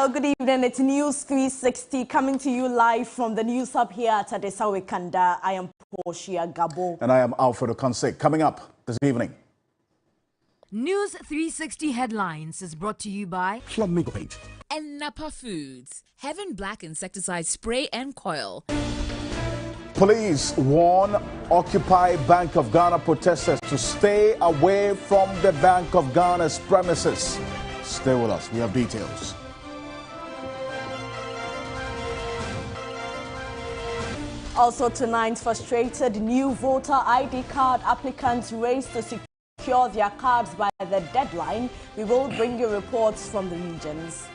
Hello, good evening. It's News 360 coming to you live from the News Hub here at Adesawe Kanda. I am Portia Gabo. And I am Alfredo Conse. Coming up this evening. News 360 Headlines is brought to you by Flamingo Paint and Napa Foods. Heaven Black Insecticide Spray and Coil. Police warn Occupy Bank of Ghana protesters to stay away from the Bank of Ghana's premises. Stay with us. We have details. Also tonight, frustrated new voter ID card applicants race to secure their cards by the deadline. We will bring you reports from the regions.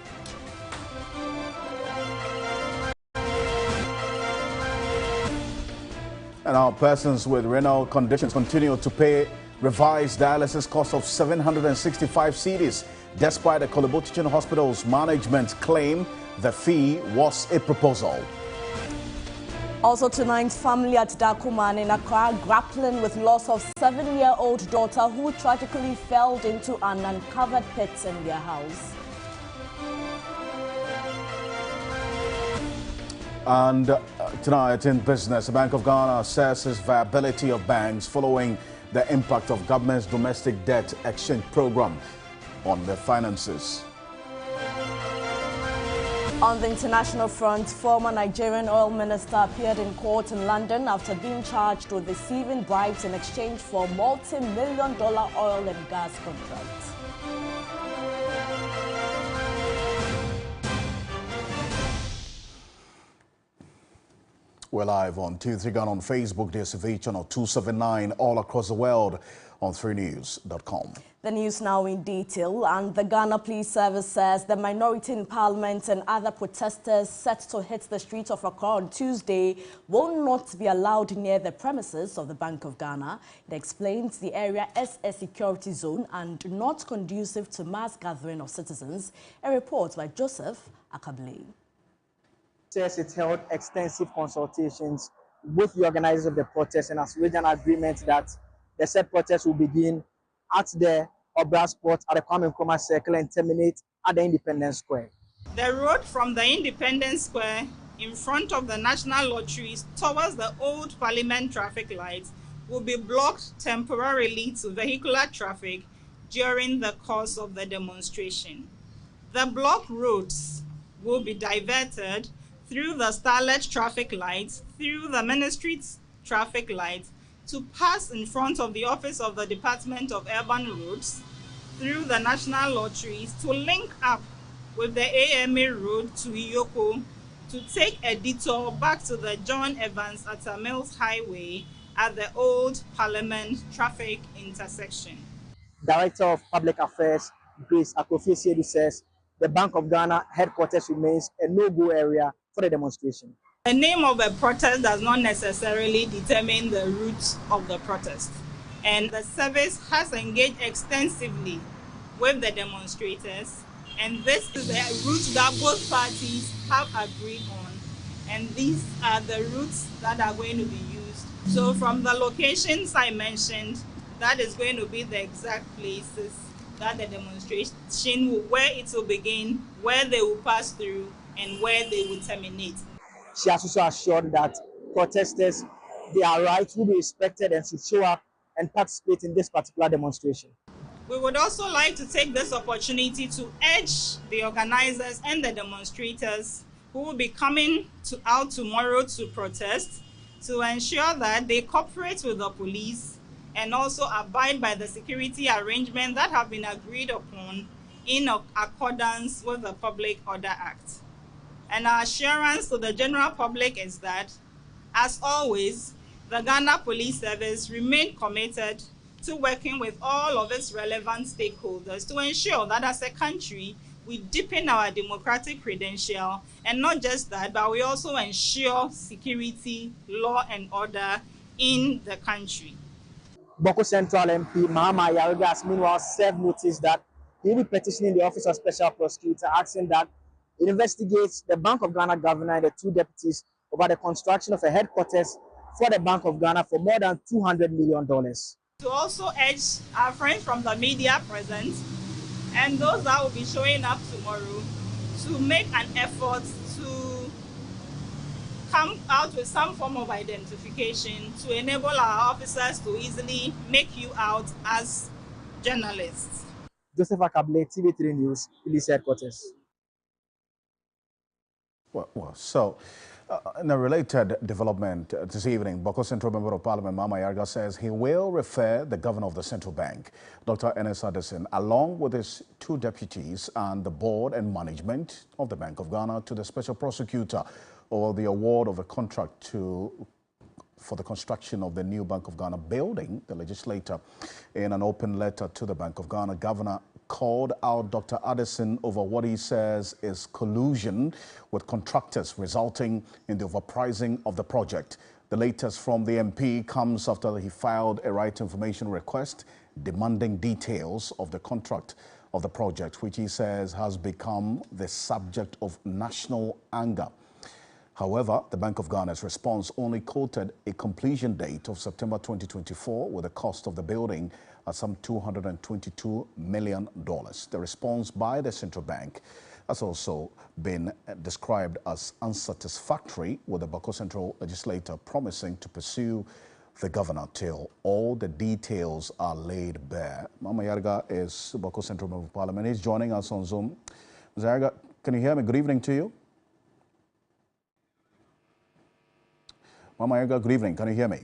And our persons with renal conditions continue to pay revised dialysis cost of 765 cedis, despite the Kolebo Teaching Hospital's management claim the fee was a proposal. Also tonight, family at Dakuman in Accra grappling with loss of 7-year-old daughter who tragically fell into an uncovered pit in their house. And tonight in business, the Bank of Ghana assesses viability of banks following the impact of government's domestic debt exchange program on their finances. On the international front, former Nigerian oil minister appeared in court in London after being charged with receiving bribes in exchange for multi-million-dollar oil and gas contracts. We're live on TV3 Ghana on Facebook, DSTV channel 279, all across the world on 3news.com. The news now in detail, and the Ghana Police Service says the minority in Parliament and other protesters set to hit the streets of Accra on Tuesday will not be allowed near the premises of the Bank of Ghana. It explains the area is a security zone and not conducive to mass gathering of citizens. A report by Joseph Akable. Says it held extensive consultations with the organizers of the protest and has reached an agreement that the said protest will begin at the Obra Spot at the Kwame Nkrumah Circle and terminate at the Independence Square. The road from the Independence Square in front of the National Lotteries towards the old Parliament traffic lights will be blocked temporarily to vehicular traffic during the course of the demonstration. The blocked roads will be diverted through the Starlet traffic lights, through the Ministry's traffic lights, to pass in front of the office of the Department of Urban Roads, through the National Lotteries, to link up with the AMA Road to Iyoko, to take a detour back to the John Evans Atta Mills Highway at the old Parliament traffic intersection. Director of Public Affairs, Grace Akofie-Siedu, says the Bank of Ghana headquarters remains a no-go area for the demonstration. The name of a protest does not necessarily determine the route of the protest. And the service has engaged extensively with the demonstrators. And this is the route that both parties have agreed on. And these are the routes that are going to be used. So from the locations I mentioned, that is going to be the exact places that the demonstration will, where it will begin, where they will pass through, and where they will terminate. She has also assured that protesters, their rights will be respected and should show up and participate in this particular demonstration. We would also like to take this opportunity to urge the organizers and the demonstrators who will be coming out tomorrow to protest to ensure that they cooperate with the police and also abide by the security arrangements that have been agreed upon in accordance with the Public Order Act. And our assurance to the general public is that, as always, the Ghana Police Service remain committed to working with all of its relevant stakeholders to ensure that as a country, we deepen our democratic credential, and not just that, but we also ensure security, law and order in the country. Boko Central MP Mahama Yariga has meanwhile served notice that he will be petitioning the Office of Special Prosecutor, asking that it investigates the Bank of Ghana governor and the two deputies over the construction of a headquarters for the Bank of Ghana for more than $200 million. To also urge our friends from the media present and those that will be showing up tomorrow to make an effort to come out with some form of identification to enable our officers to easily make you out as journalists. Joseph Akable, TV3 News, Police Headquarters. In a related development this evening, Bako Central Member of Parliament Mama Yarga says he will refer the governor of the central bank, Dr. Ernest Addison, along with his two deputies and the board and management of the Bank of Ghana to the special prosecutor over the award of a contract for the construction of the new Bank of Ghana building. The legislator, in an open letter to the Bank of Ghana governor, called out Dr. Addison over what he says is collusion with contractors, resulting in the overpricing of the project. The latest from the MP comes after he filed a right information request demanding details of the contract of the project, which he says has become the subject of national anger. However, the Bank of Ghana's response only quoted a completion date of September 2024 with the cost of the building at some $222 million. The response by the central bank has also been described as unsatisfactory, with the Bako Central legislator promising to pursue the governor till all the details are laid bare. Mama Yarga is Bako Central Member of Parliament. He's joining us on Zoom. Mr. Yarga, can you hear me? Good evening to you. Mama Yarga, good evening. Can you hear me?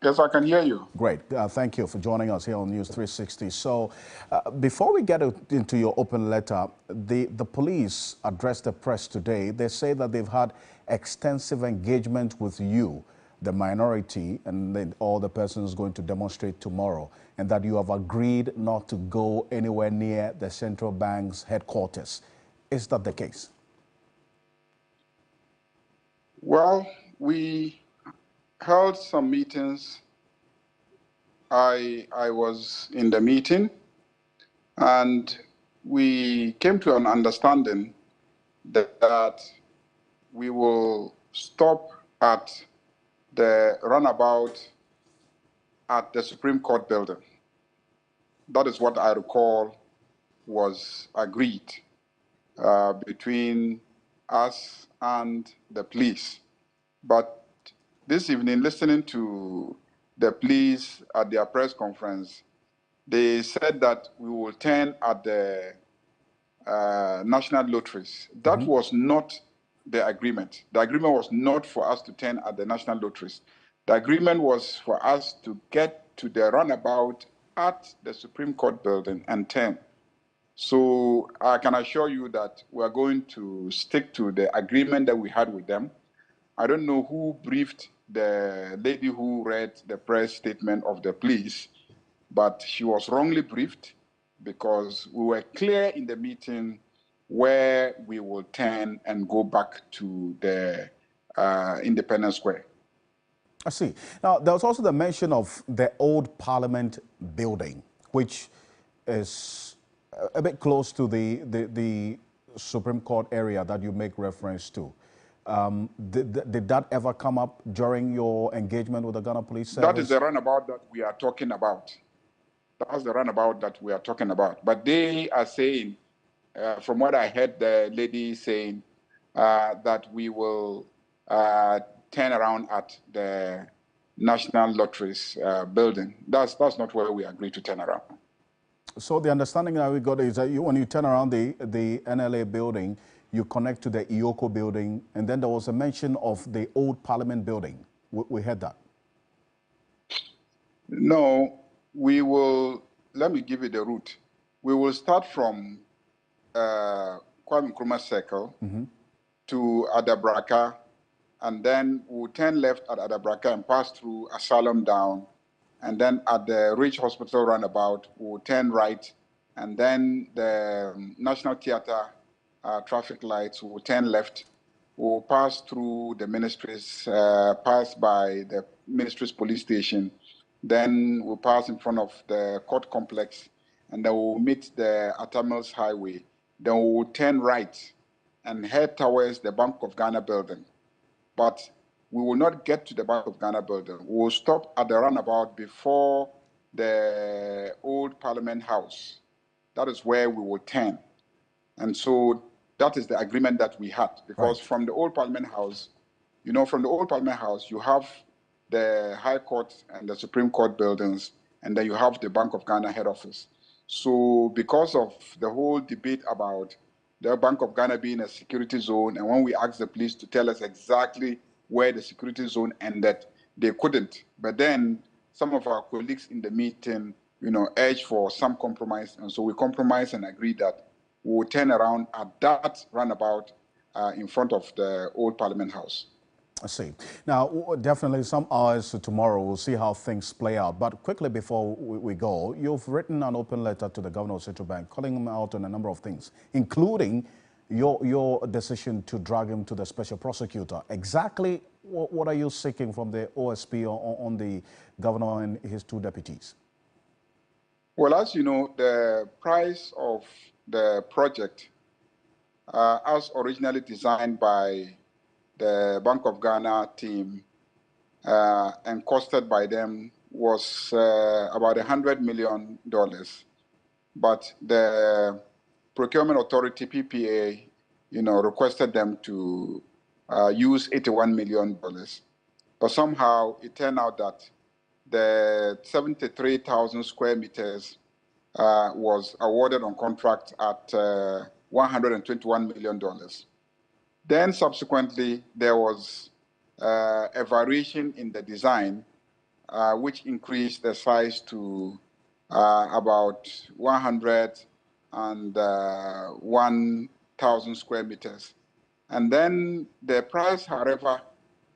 Yes, I can hear you. Great. Thank you for joining us here on News 360. So before we get into your open letter, the police addressed the press today. They say that they've had extensive engagement with you, the minority, and all the persons going to demonstrate tomorrow, and that you have agreed not to go anywhere near the central bank's headquarters. Is that the case? Well, we held some meetings. I was in the meeting, and we came to an understanding that we will stop at the runabout at the Supreme Court building. That is what I recall was agreed between us and the police. But this evening, listening to the police at their press conference, they said that we will turn at the National Lotteries. That was not the agreement. The agreement was not for us to turn at the National Lotteries. The agreement was for us to get to the runabout at the Supreme Court building and turn. So I can assure you that we are going to stick to the agreement that we had with them. I don't know who briefed the lady who read the press statement of the police, but she was wrongly briefed, because we were clear in the meeting where we will turn and go back to the Independence Square. I see. Now, there was also the mention of the old Parliament building, which is a bit close to the Supreme Court area that you make reference to. Did that ever come up during your engagement with the Ghana Police Service? That is the runabout that we are talking about. That's the runabout that we are talking about. But they are saying, from what I heard the lady saying, that we will turn around at the National Lotteries building. That's not where we agreed to turn around. So the understanding that we got is that when you turn around the NLA building, you connect to the Ioko building, and then there was a mention of the old Parliament building. We heard that. No, we will, let me give you the route. We will start from Kwame Nkrumah Circle to Adabraka, and then we'll turn left at Adabraka and pass through Asylum down, and then at the Ridge Hospital roundabout, we'll turn right, and then the National Theatre traffic lights, we'll turn left. We'll pass through the ministries, pass by the ministries police station, then we'll pass in front of the court complex, and then we'll meet the Atamils Highway. Then we'll turn right and head towards the Bank of Ghana building. But we will not get to the Bank of Ghana building. We'll stop at the runabout before the old Parliament House. That is where we will turn. And so that is the agreement that we had, because from the old Parliament House, you know, from the old Parliament House, you have the High Court and the Supreme Court buildings, and then you have the Bank of Ghana head office. So because of the whole debate about the Bank of Ghana being a security zone, and when we asked the police to tell us exactly where the security zone ended, they couldn't. But then some of our colleagues in the meeting, you know, urged for some compromise, and so we compromised and agreed that we will turn around at that roundabout in front of the old Parliament House. I see. Now, definitely some hours tomorrow, we'll see how things play out. But quickly before we go, you've written an open letter to the Governor of Central Bank, calling him out on a number of things, including your decision to drag him to the special prosecutor. Exactly what are you seeking from the OSP on the governor and his two deputies? Well, as you know, the price of the project, as originally designed by the Bank of Ghana team and costed by them, was about $100 million. But the procurement authority, PPA, you know, requested them to use $81 million. But somehow it turned out that the 73,000 square meters was awarded on contract at $121 million. Then subsequently, there was a variation in the design, which increased the size to about 101,000 square meters. And then the price, however,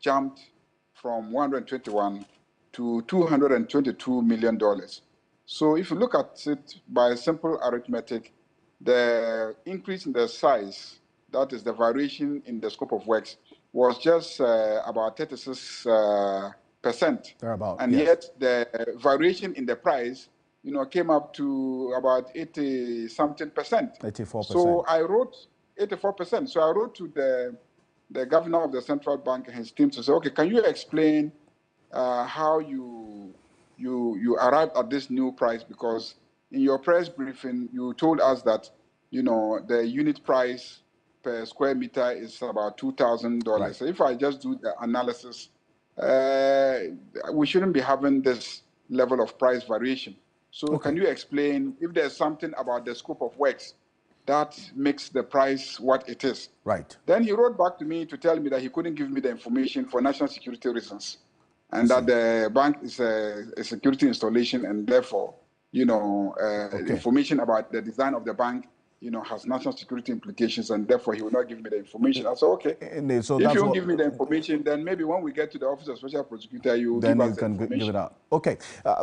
jumped from 121 to $222 million. So if you look at it by simple arithmetic, the increase in the size, that is the variation in the scope of works, was just about 36%. And yes. Yet the variation in the price, you know, came up to about 80-something%. 84%. So I wrote 84%. So I wrote to the governor of the central bank and his team to say, okay, can you explain how you arrived at this new price? Because in your press briefing, you told us that, you know, the unit price per square meter is about $2,000. Right. So if I just do the analysis, we shouldn't be having this level of price variation. So Can you explain if there's something about the scope of works that makes the price what it is? Right. Then he wrote back to me to tell me that he couldn't give me the information for national security reasons, and that the bank is a security installation, and therefore, you know, information about the design of the bank, you know, has national security implications, and therefore he will not give me the information. I said, okay. So if you don't give me the information, then maybe when we get to the Office of Special Prosecutor, you give us the information. Give it out. Okay.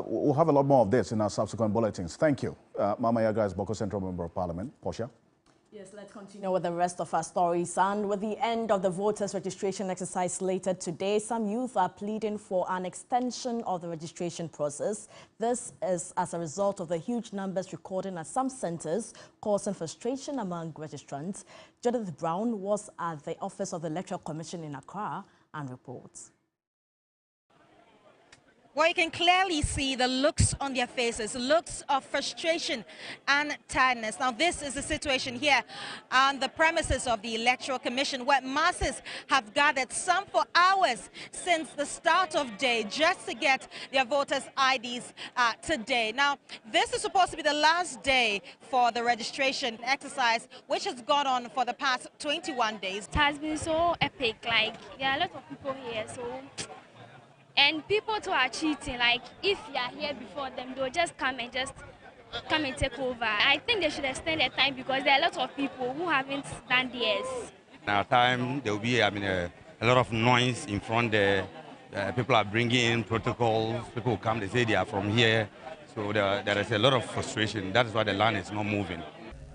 We'll have a lot more of this in our subsequent bulletins. Thank you. Mama Yaga is Boko Central Member of Parliament. Portia? Yes, let's continue with the rest of our stories. And with the end of the voters' registration exercise later today, some youth are pleading for an extension of the registration process. This is as a result of the huge numbers recorded at some centers, causing frustration among registrants. Judith Brown was at the office of the Electoral Commission in Accra and reports. Well, you can clearly see the looks on their faces, looks of frustration and tiredness. Now, this is the situation here on the premises of the Electoral Commission, where masses have gathered, some for hours since the start of day, just to get their voters' IDs today. Now, this is supposed to be the last day for the registration exercise, which has gone on for the past 21 days. It has been so epic. Like, there are a lot of people here, so... And people too are cheating. Like, if you are here before them, they'll just come and take over. I think they should extend their time because there are a lot of people who haven't done theirs. In our time, there will be, a lot of noise in front there. People are bringing in protocols. People will come, they say they are from here. So there is a lot of frustration. That is why the line is not moving.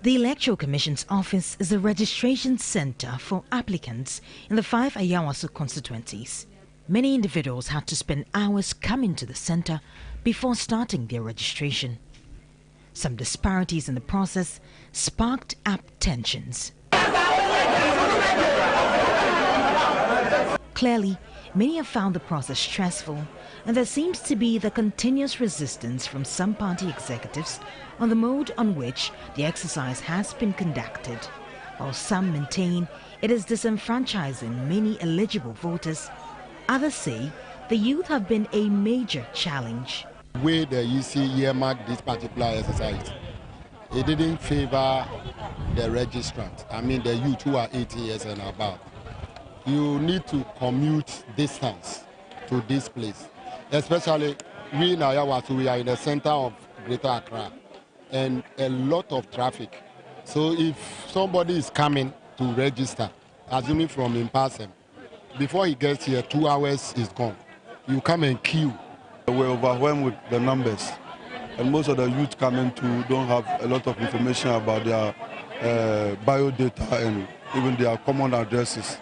The Electoral Commission's office is a registration center for applicants in the 5 Ayawaso constituencies. Many individuals had to spend hours coming to the center before starting their registration. Some disparities in the process sparked up tensions. Clearly, Many have found the process stressful, and there seems to be the continuous resistance from some party executives on the mode on which the exercise has been conducted, while some maintain it is disenfranchising many eligible voters. Others say the youth have been a major challenge. The way the EC earmarked this particular exercise, it didn't favor the registrant, I mean the youth who are 18 years and above. You need to commute distance to this place, especially we in Ayawaso, we are in the center of Greater Accra and a lot of traffic. So if somebody is coming to register, assuming from Impassem, before he gets here, 2 hours is gone. You come and queue. We're overwhelmed with the numbers, and most of the youth coming to don't have a lot of information about their biodata and even their common addresses.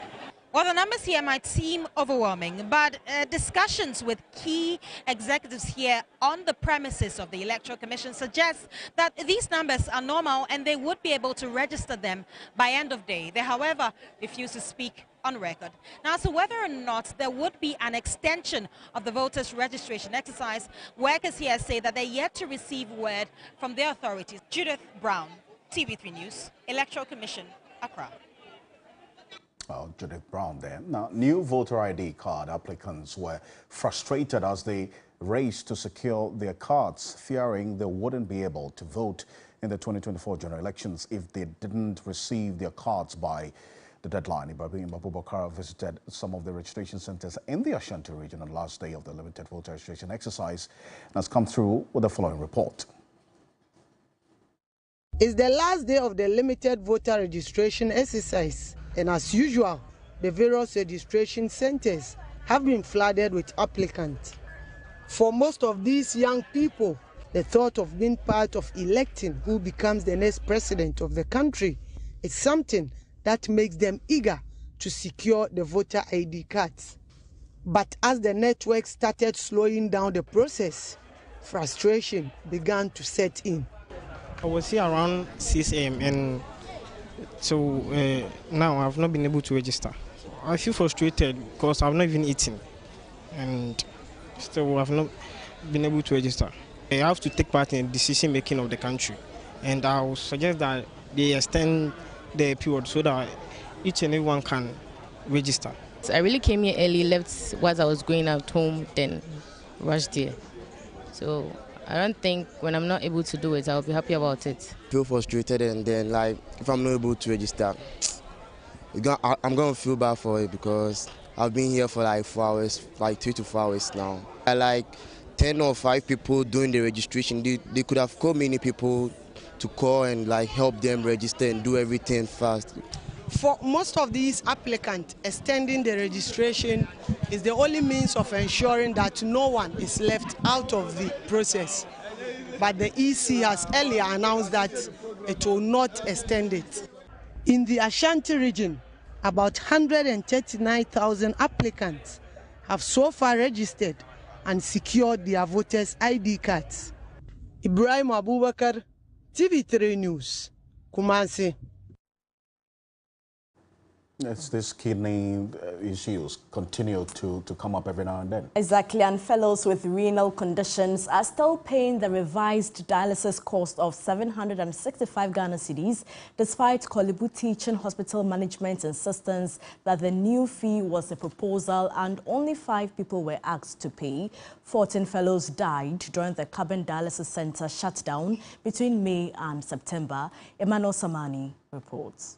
Well, the numbers here might seem overwhelming, but discussions with key executives here on the premises of the Electoral Commission suggest that these numbers are normal and they would be able to register them by end of day. They, however, refuse to speak on record. Now, so whether or not there would be an extension of the voters' registration exercise, workers here say that they're yet to receive word from their authorities. Judith Brown, TV3 News, Electoral Commission, Accra. Well, Judith Brown there. Now, new voter ID card applicants were frustrated as they raced to secure their cards, fearing they wouldn't be able to vote in the 2024 general elections if they didn't receive their cards by the deadline. Ibrahim Abubakar visited some of the registration centers in the Ashanti region on the last day of the limited voter registration exercise and has come through with the following report. It's the last day of the limited voter registration exercise, and as usual, the various registration centers have been flooded with applicants. For most of these young people, the thought of being part of electing who becomes the next president of the country is something that makes them eager to secure the voter ID cards. But as the network started slowing down the process, frustration began to set in. I was here around 6 a.m. and so now I've not been able to register. I feel frustrated because I've not even eaten and still I've not been able to register. I have to take part in the decision making of the country, and I would suggest that they extend the period so that each and everyone can register. I really came here early, left whilst I was going out home, then rushed here. So I don't think when I'm not able to do it, I'll be happy about it. I feel frustrated, and then like if I'm not able to register, I'm going to feel bad for it because I've been here for like 4 hours, like 3 to 4 hours now. I like 10 or 5 people doing the registration. They could have called many people to call and like help them register and do everything fast. For most of these applicants, extending the registration is the only means of ensuring that no one is left out of the process. But the EC has earlier announced that it will not extend it. In the Ashanti region, about 139,000 applicants have so far registered and secured their voters' ID cards. Ibrahim Abubakar, TV3 News, Kumasi. It's these kidney issues continue to come up every now and then. Exactly, and fellows with renal conditions are still paying the revised dialysis cost of 765 Ghana cedis, despite Korle Bu Teaching Hospital Management insistence that the new fee was a proposal and only 5 people were asked to pay. 14 fellows died during the Carbon Dialysis Center shutdown between May and September. Emmanuel Samani reports.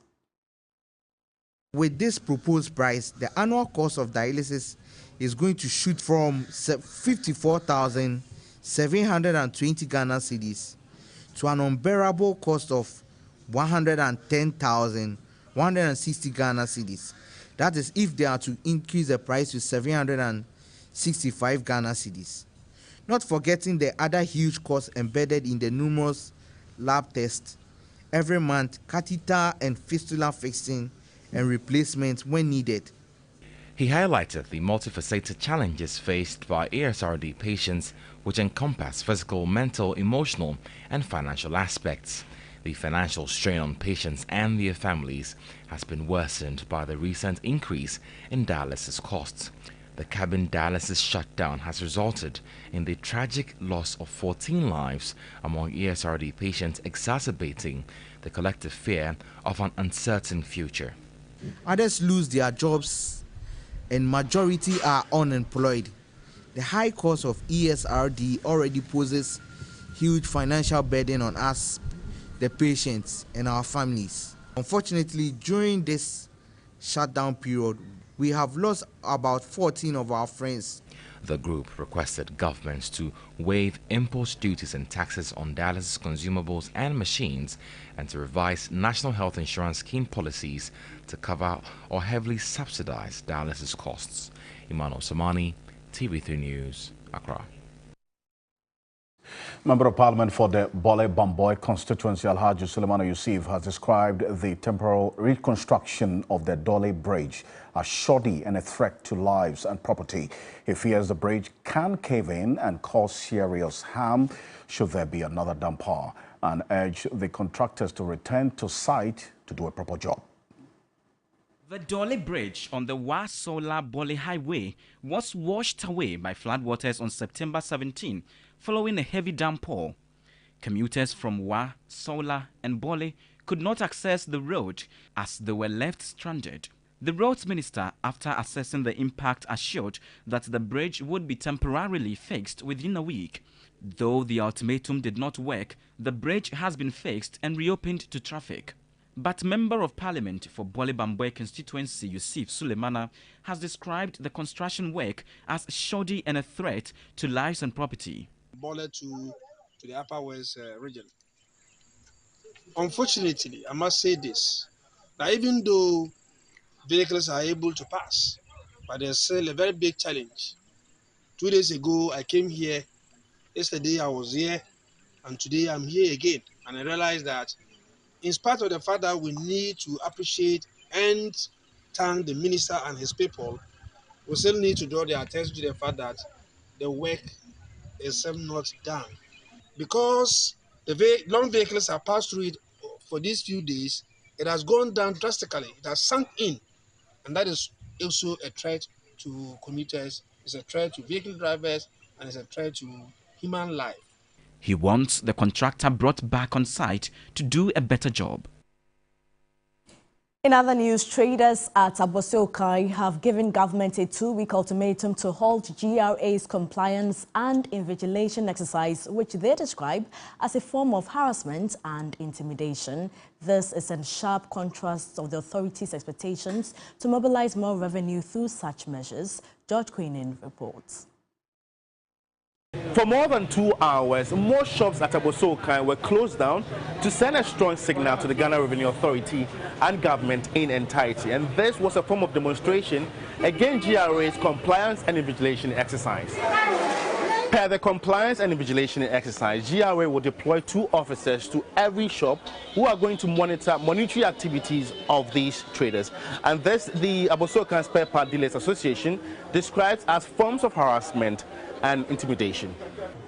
With this proposed price, the annual cost of dialysis is going to shoot from 54,720 Ghana cedis to an unbearable cost of 110,160 Ghana cedis. That is if they are to increase the price to 765 Ghana cedis. Not forgetting the other huge costs embedded in the numerous lab tests every month, catheter and fistula fixing, and replacement when needed. He highlighted the multifaceted challenges faced by ASRD patients, which encompass physical, mental, emotional, and financial aspects. The financial strain on patients and their families has been worsened by the recent increase in dialysis costs. The cabin dialysis shutdown has resulted in the tragic loss of 14 lives among ESRD patients, exacerbating the collective fear of an uncertain future. Others lose their jobs and majority are unemployed. The high cost of ESRD already poses huge financial burden on us, the patients, and our families. Unfortunately, during this shutdown period, we have lost about 14 of our friends. The group requested governments to waive import duties and taxes on dialysis consumables and machines and to revise National Health Insurance Scheme policies to cover or heavily subsidize dialysis costs. Emmanuel Samani, TV3 News, Accra. Member of Parliament for the Bole Bamboy constituency, Alhaji Suleiman Yusuf, has described the temporal reconstruction of the Dole Bridge as shoddy and a threat to lives and property. He fears the bridge can cave in and cause serious harm should there be another downpour, and urged the contractors to return to site to do a proper job. The Dole Bridge on the Wa-Sola-Bole Highway was washed away by floodwaters on September 17 following a heavy downpour. Commuters from Wa, Sola and Bole could not access the road as they were left stranded. The roads minister, after assessing the impact, assured that the bridge would be temporarily fixed within a week. Though the ultimatum did not work, the bridge has been fixed and reopened to traffic. But Member of Parliament for Bole Bamboy constituency, Yusuf Suleimana, has described the construction work as shoddy and a threat to lives and property. Bole to the Upper West region. Unfortunately, I must say this, that even though vehicles are able to pass, but there's still a very big challenge. 2 days ago, I came here. Yesterday, I was here. And today, I'm here again. And I realized that in spite of the fact that we need to appreciate and thank the minister and his people, we still need to draw their attention to the fact that the work is still not done. Because the long vehicles have passed through it for these few days, it has gone down drastically. It has sunk in. And that is also a threat to commuters, it's a threat to vehicle drivers, and it's a threat to human life. He wants the contractor brought back on site to do a better job. In other news, traders at Abossey-Okai have given government a 2-week ultimatum to halt GRA's compliance and invigilation exercise, which they describe as a form of harassment and intimidation. This is in sharp contrast of the authorities' expectations to mobilize more revenue through such measures. George Queenan reports. For more than 2 hours, most shops at Abossey-Okai were closed down to send a strong signal to the Ghana Revenue Authority and government in entirety. And this was a form of demonstration against GRA's compliance and invigilation exercise. Per the compliance and invigilation exercise, GRA will deploy 2 officers to every shop who are going to monitor monetary activities of these traders. And this, the Abossey-Okai Spare Part Dealers Association describes as forms of harassment and intimidation.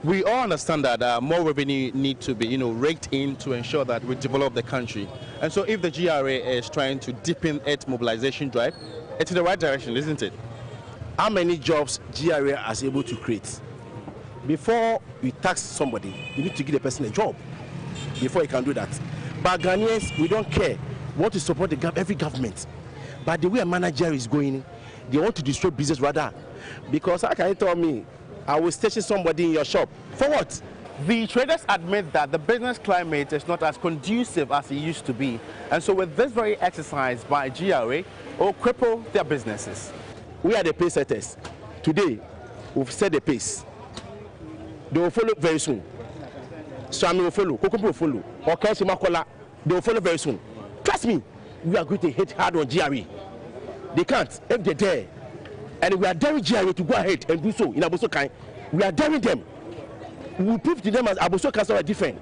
We all understand that more revenue need to be, raked in to ensure that we develop the country. And so if the GRA is trying to deepen its mobilization drive, it's in the right direction, isn't it? How many jobs GRA is able to create? Before you tax somebody, you need to give the person a job before you can do that. But Ghanaians, we don't care. We want to support every government. But the way a manager is going, they want to destroy business rather. Because how can you tell me, I will station somebody in your shop? For what? The traders admit that the business climate is not as conducive as it used to be. And so with this very exercise by GRA, it will cripple their businesses. We are the pace setters. Today, we've set the pace. They will follow very soon. Swami will follow, Kokopo will follow, or Kelsey Makola, they will follow very soon. Trust me, we are going to hit hard on GRA. They can't, if they're there. And we are daring GRA to go ahead and do so in Abossey-Okai. We are daring them. We will prove to them as Abossey-Okai are different.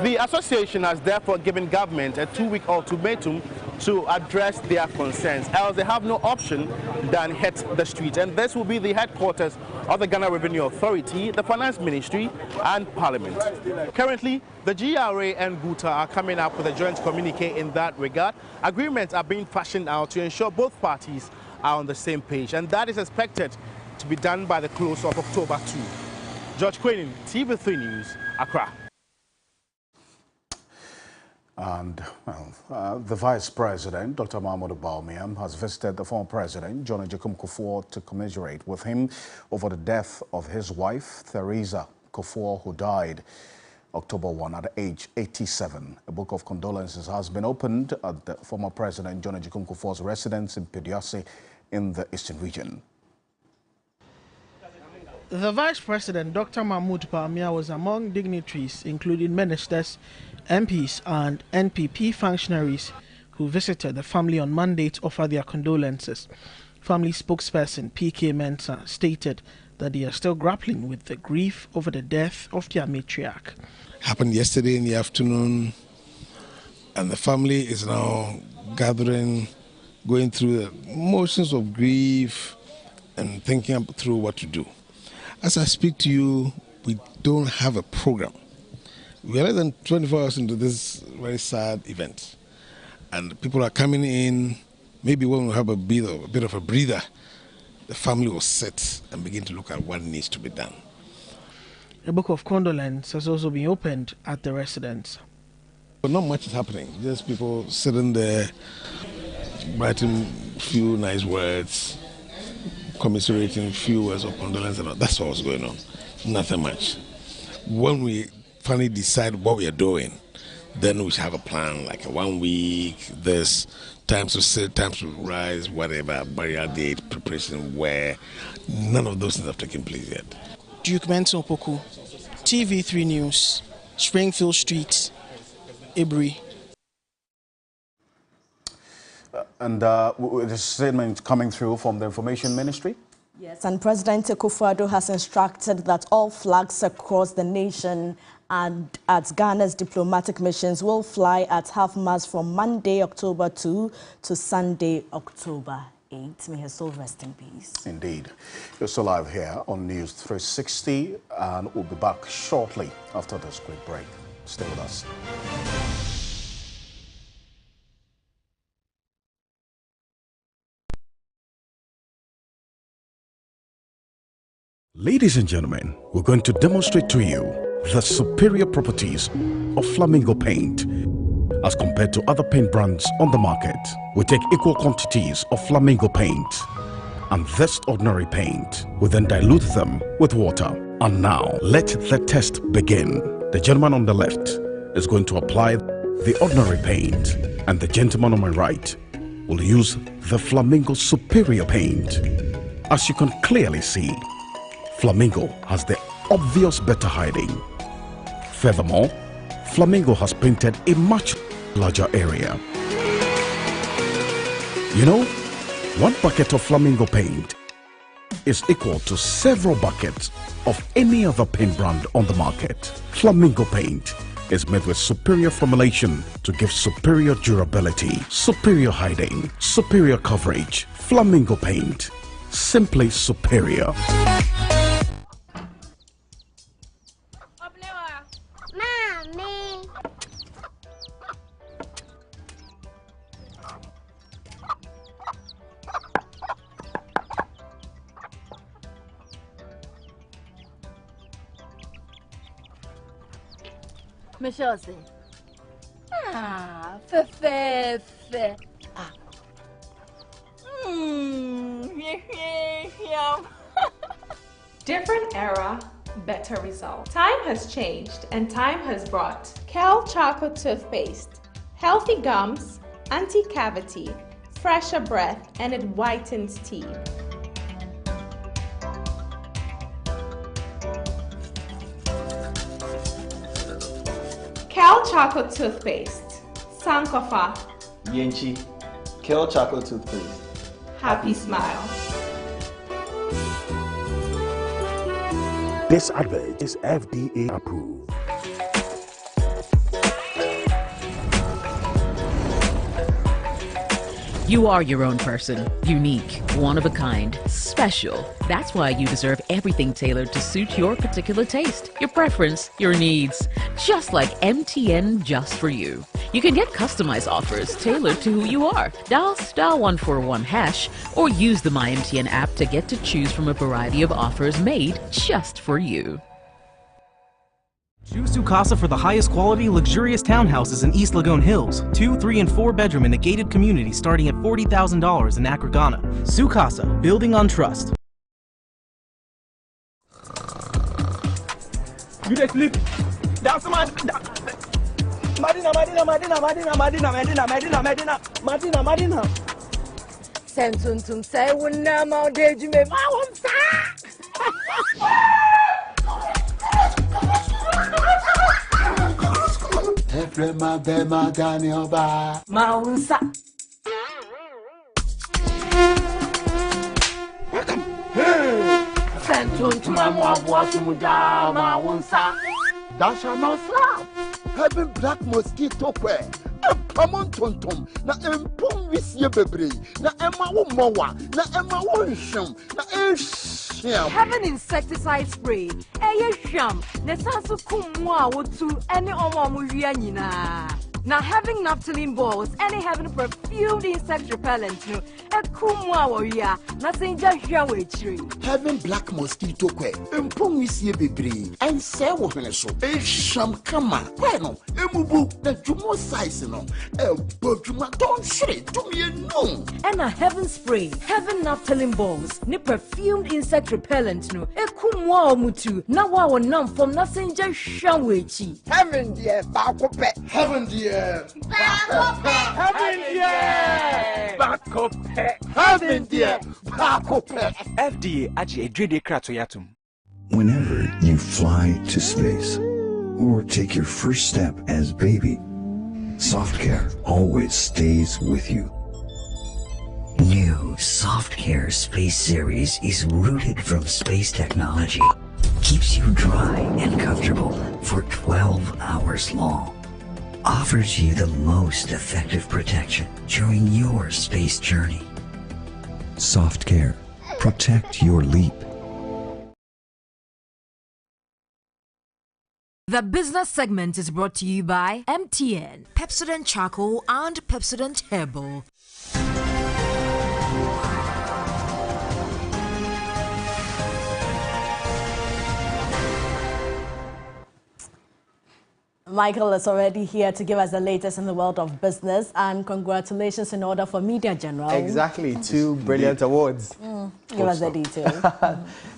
The association has therefore given government a 2-week ultimatum to address their concerns, else they have no option than hit the street. And this will be the headquarters of the Ghana Revenue Authority, the Finance Ministry and Parliament. Currently, the GRA and GUTA are coming up with a joint communique in that regard. Agreements are being fashioned out to ensure both parties are on the same page, and that is expected to be done by the close of October 2. George Quenin, TV3 News, Accra. And the Vice President, Dr. Mahmoud Bawumia, has visited the former President, John Agyekum Kufuor, to commiserate with him over the death of his wife, Theresa Kufuor, who died October 1 at age 87. A book of condolences has been opened at the former President, John Agyekum Kufuor's residence in Peduase in the Eastern region. The Vice President, Dr. Mahmoud Bawumia, was among dignitaries, including ministers, MPs and NPP functionaries who visited the family on Monday to offer their condolences. Family spokesperson P.K. Mensah stated that they are still grappling with the grief over the death of their matriarch. Happened yesterday in the afternoon, and the family is now gathering, going through the motions of grief and thinking through what to do. As I speak to you, we don't have a program. We are less than 24 hours into this very sad event, and people are coming in. Maybe when we have a bit of a breather, the family will sit and begin to look at what needs to be done. A book of condolence has also been opened at the residence. But not much is happening. Just people sitting there, writing a few nice words, commiserating a few words of condolence, and that's what was going on. Nothing much. When we finally decide what we are doing, then we should have a plan, like a 1 week, this, times to sit, times to rise, whatever, burial date, preparation, where. None of those things have taken place yet. Duke Benson Opoku, TV3 News, Springfield Street, Ibri. And the statement coming through from the Information Ministry? Yes, and President Akufo-Addo has instructed that all flags across the nation and at Ghana's diplomatic missions will fly at half-mast from Monday, October 2 to Sunday, October 8. May his soul rest in peace. Indeed. You're still live here on News 360, and we'll be back shortly after this quick break. Stay with us. Ladies and gentlemen, we're going to demonstrate to you the superior properties of Flamingo paint. As compared to other paint brands on the market, we take equal quantities of Flamingo paint and this ordinary paint. We then dilute them with water. And now, let the test begin. The gentleman on the left is going to apply the ordinary paint, and the gentleman on my right will use the Flamingo superior paint. As you can clearly see, Flamingo has the obvious better hiding. Furthermore, Flamingo has painted a much larger area. You know, 1 bucket of Flamingo paint is equal to several buckets of any other paint brand on the market. Flamingo paint is made with superior formulation to give superior durability, superior hiding, superior coverage. Flamingo paint, simply superior. Michelle say, fe. Different era, better result. Time has changed and time has brought Kel Choco toothpaste, healthy gums, anti-cavity, fresher breath, and it whitens teeth. Kel Choco toothpaste, Sankofa. Yenchi, Kel Choco toothpaste. Happy smile. This advert is FDA approved. You are your own person, unique, one of a kind, special. That's why you deserve everything tailored to suit your particular taste, your preference, your needs. Just like MTN Just For You. You can get customized offers tailored to who you are. Dial *141# or use the MyMTN app to get to choose from a variety of offers made just for you. Choose Sukasa for the highest quality, luxurious townhouses in East Lagoon Hills. 2, 3, and 4 bedroom in a gated community starting at $40,000 in Accra, Ghana. Sukasa, building on trust. You dey sleep? That's Madina. Sentuntum say wunna ma de jume ma wonsa. Efrema bema gani oba Ma wonsa. Sentuntum ma sumuja ma wonsa. That shall not slap. Having black mosquito quail. Common tontom, na empom visie bebre, na ema wo mowa, na ema wo nhwem, na ehwam. Having insecticide spray, sham, na sanso kumu a wotu any omo mu hwia nyina. Now having naphthalene balls, any having perfumed insect repellent, no, a kumwa warrior, nothing just here with Having black mosquito quail, empom visie bebre, and say wo hene so, sham kama, kweno, emubu, na jumo size no, bojuma don't shit to me no. And a heaven spray, heaven naphthalene balls, ni perfumed insect repellent, no, a kumwa mutu, na wa nam from nothing just shanwechi. Heaven dear, bakope, heaven dear. Heaven dear, bakope. Heaven dear, bakope. FDA aji edrede krato yatum. Whenever you fly to space or take your first step as baby, SoftCare always stays with you. New SoftCare Space Series is rooted from space technology. Keeps you dry and comfortable for 12 hours long. Offers you the most effective protection during your space journey. SoftCare. Protect your leap. The business segment is brought to you by MTN, Pepsodent Charcoal and Pepsodent Herbal. Michael is already here to give us the latest in the world of business, and congratulations in order for Media General. Exactly, 2 brilliant awards. Give us the details.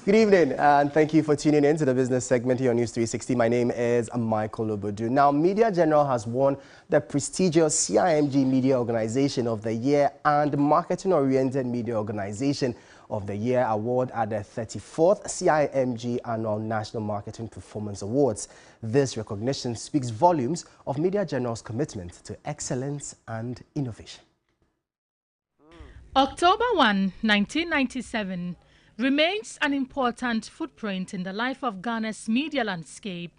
Good evening, and thank you for tuning in to the business segment here on News 360. My name is Michael Obodu. Now, Media General has won the prestigious CIMG Media Organization of the Year and Marketing-Oriented Media Organization of the Year award at the 34th CIMG Annual National Marketing Performance Awards. This recognition speaks volumes of Media General's commitment to excellence and innovation. October 1, 1997 remains an important footprint in the life of Ghana's media landscape.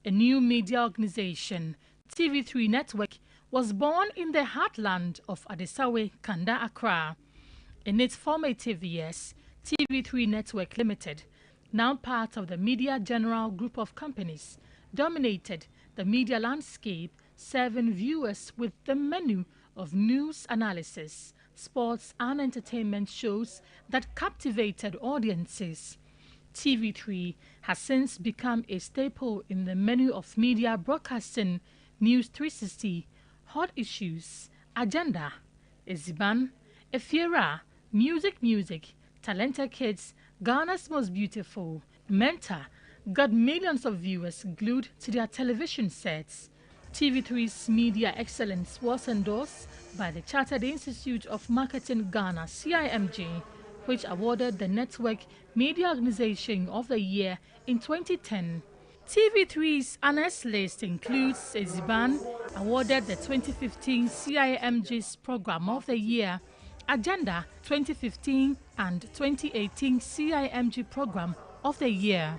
A new media organization, TV3 Network, was born in the heartland of Adesawe, Kanda, Accra. In its formative years, TV3 Network Limited, now part of the Media General group of companies, dominated the media landscape, serving viewers with the menu of news analysis, sports and entertainment shows that captivated audiences. TV3 has since become a staple in the menu of media broadcasting, News 360, Hot Issues, Agenda, Eziban, Efiera, Music, Talented Kids, Ghana's Most Beautiful, Mentor, got millions of viewers glued to their television sets. TV3's media excellence was endorsed by the Chartered Institute of Marketing Ghana, CIMG, which awarded the network Media Organization of the Year in 2010. TV3's honors list includes Eziban, awarded the 2015 CIMG's Program of the Year, Agenda 2015 and 2018 CIMG Program of the Year.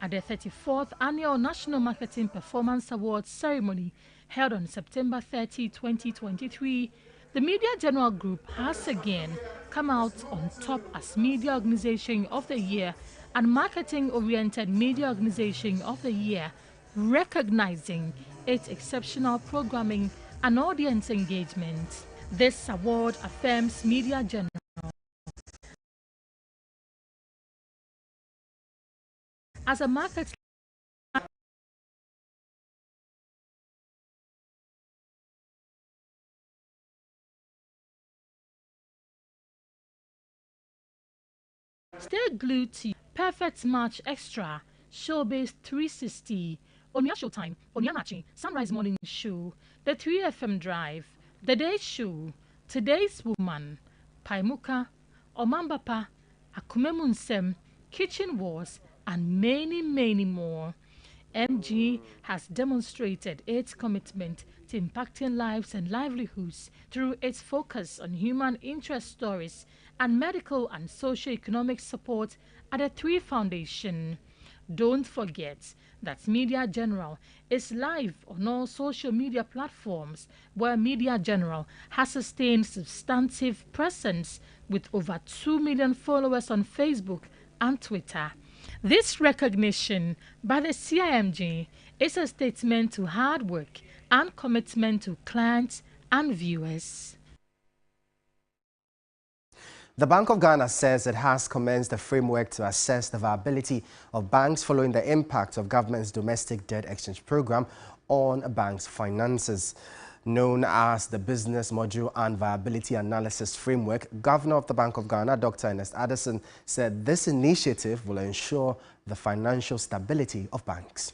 At the 34th Annual National Marketing Performance Awards ceremony held on September 30, 2023, the Media General Group has again come out on top as Media Organization of the Year and Marketing-Oriented Media Organization of the Year, recognizing its exceptional programming, and audience engagement. This award affirms Media General as a market Stay glued to Perfect Match Extra, Showbase 360, Onya Showtime, Onya Machi, Sunrise Morning Show, The 3FM Drive, The Day Show, Today's Woman, Paimuka, Omambapa, Akumemunsem, Kitchen Wars, and many, many more. MG has demonstrated its commitment to impacting lives and livelihoods through its focus on human interest stories and medical and socio-economic support at the 3 Foundation. Don't forget that Media General is live on all social media platforms, where Media General has sustained substantive presence with over 2 million followers on Facebook and Twitter. This recognition by the CIMG is a statement to hard work and commitment to clients and viewers. The Bank of Ghana says it has commenced a framework to assess the viability of banks following the impact of government's domestic debt exchange program on banks' finances. Known as the Business Module and Viability Analysis Framework, Governor of the Bank of Ghana, Dr. Ernest Addison, said this initiative will ensure the financial stability of banks.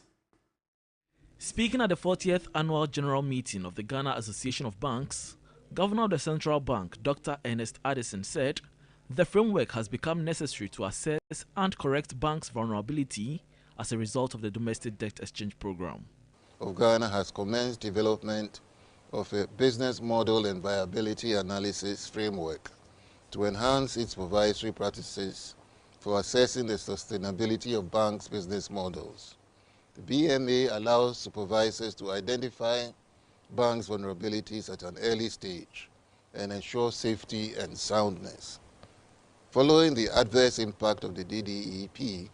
Speaking at the 40th Annual General Meeting of the Ghana Association of Banks, Governor of the Central Bank, Dr. Ernest Addison, said the framework has become necessary to assess and correct banks' vulnerability as a result of the domestic debt exchange program. Ghana has commenced development of a business model and viability analysis framework to enhance its supervisory practices for assessing the sustainability of banks' business models. The BMA allows supervisors to identify banks' vulnerabilities at an early stage and ensure safety and soundness. Following the adverse impact of the DDEP,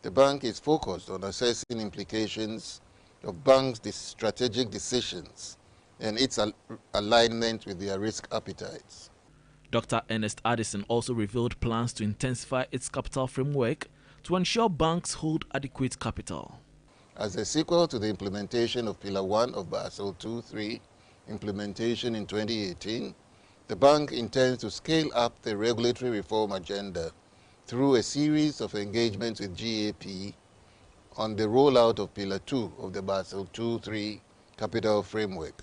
the bank is focused on assessing implications of banks' strategic decisions and its alignment with their risk appetites. Dr. Ernest Addison also revealed plans to intensify its capital framework to ensure banks hold adequate capital. As a sequel to the implementation of Pillar 1 of Basel II-3 implementation in 2018, the bank intends to scale up the regulatory reform agenda through a series of engagements with GAP on the rollout of Pillar 2 of the Basel II-3 capital framework.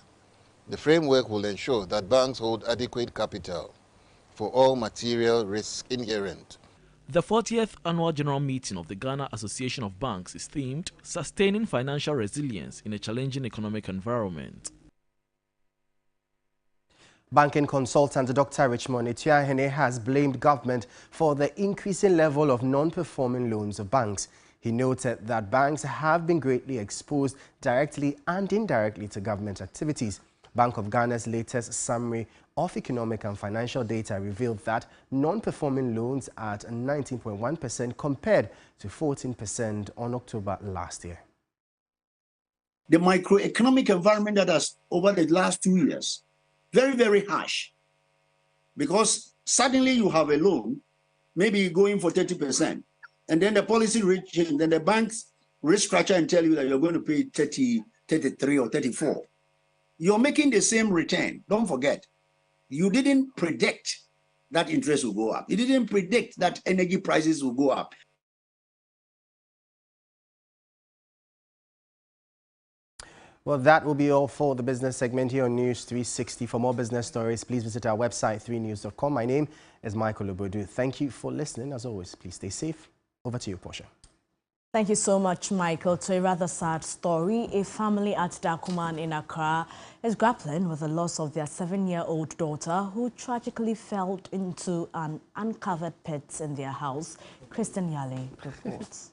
The framework will ensure that banks hold adequate capital for all material risks inherent. The 40th Annual General Meeting of the Ghana Association of Banks is themed Sustaining Financial Resilience in a Challenging Economic Environment. Banking consultant Dr. Richmond Etuahene has blamed government for the increasing level of non-performing loans of banks. He noted that banks have been greatly exposed directly and indirectly to government activities. Bank of Ghana's latest summary of economic and financial data revealed that non-performing loans at 19.1% compared to 14% on October last year. The microeconomic environment that has over the last 2 years, very, very harsh. Because suddenly you have a loan, maybe going for 30%, and then the policy change, then the banks restructure and tell you that you're going to pay 30, 33 or 34. You're making the same return. Don't forget, you didn't predict that interest will go up. You didn't predict that energy prices will go up. Well, that will be all for the business segment here on News 360. For more business stories, please visit our website, 3news.com. My name is Michael Lobodu. Thank you for listening. As always, please stay safe. Over to you, Portia. Thank you so much, Michael. To a rather sad story, a family at Dakuman in Accra is grappling with the loss of their 7-year-old daughter who tragically fell into an uncovered pit in their house. Kristen Yale reports.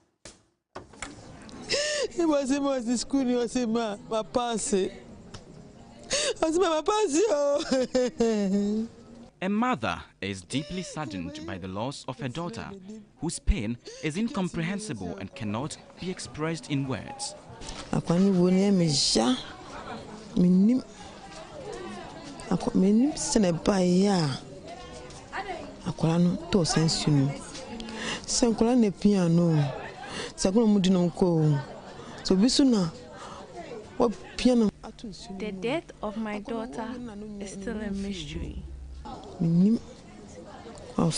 He was in school, he was in my passy. A mother is deeply saddened by the loss of her daughter, whose pain is incomprehensible and cannot be expressed in words. Menim sene ba ya. Akwala no to sense you. Se akwala ne piano. Se akwala mu di no ko. So bisu na what piano. The death of my daughter is still a mystery. Menim On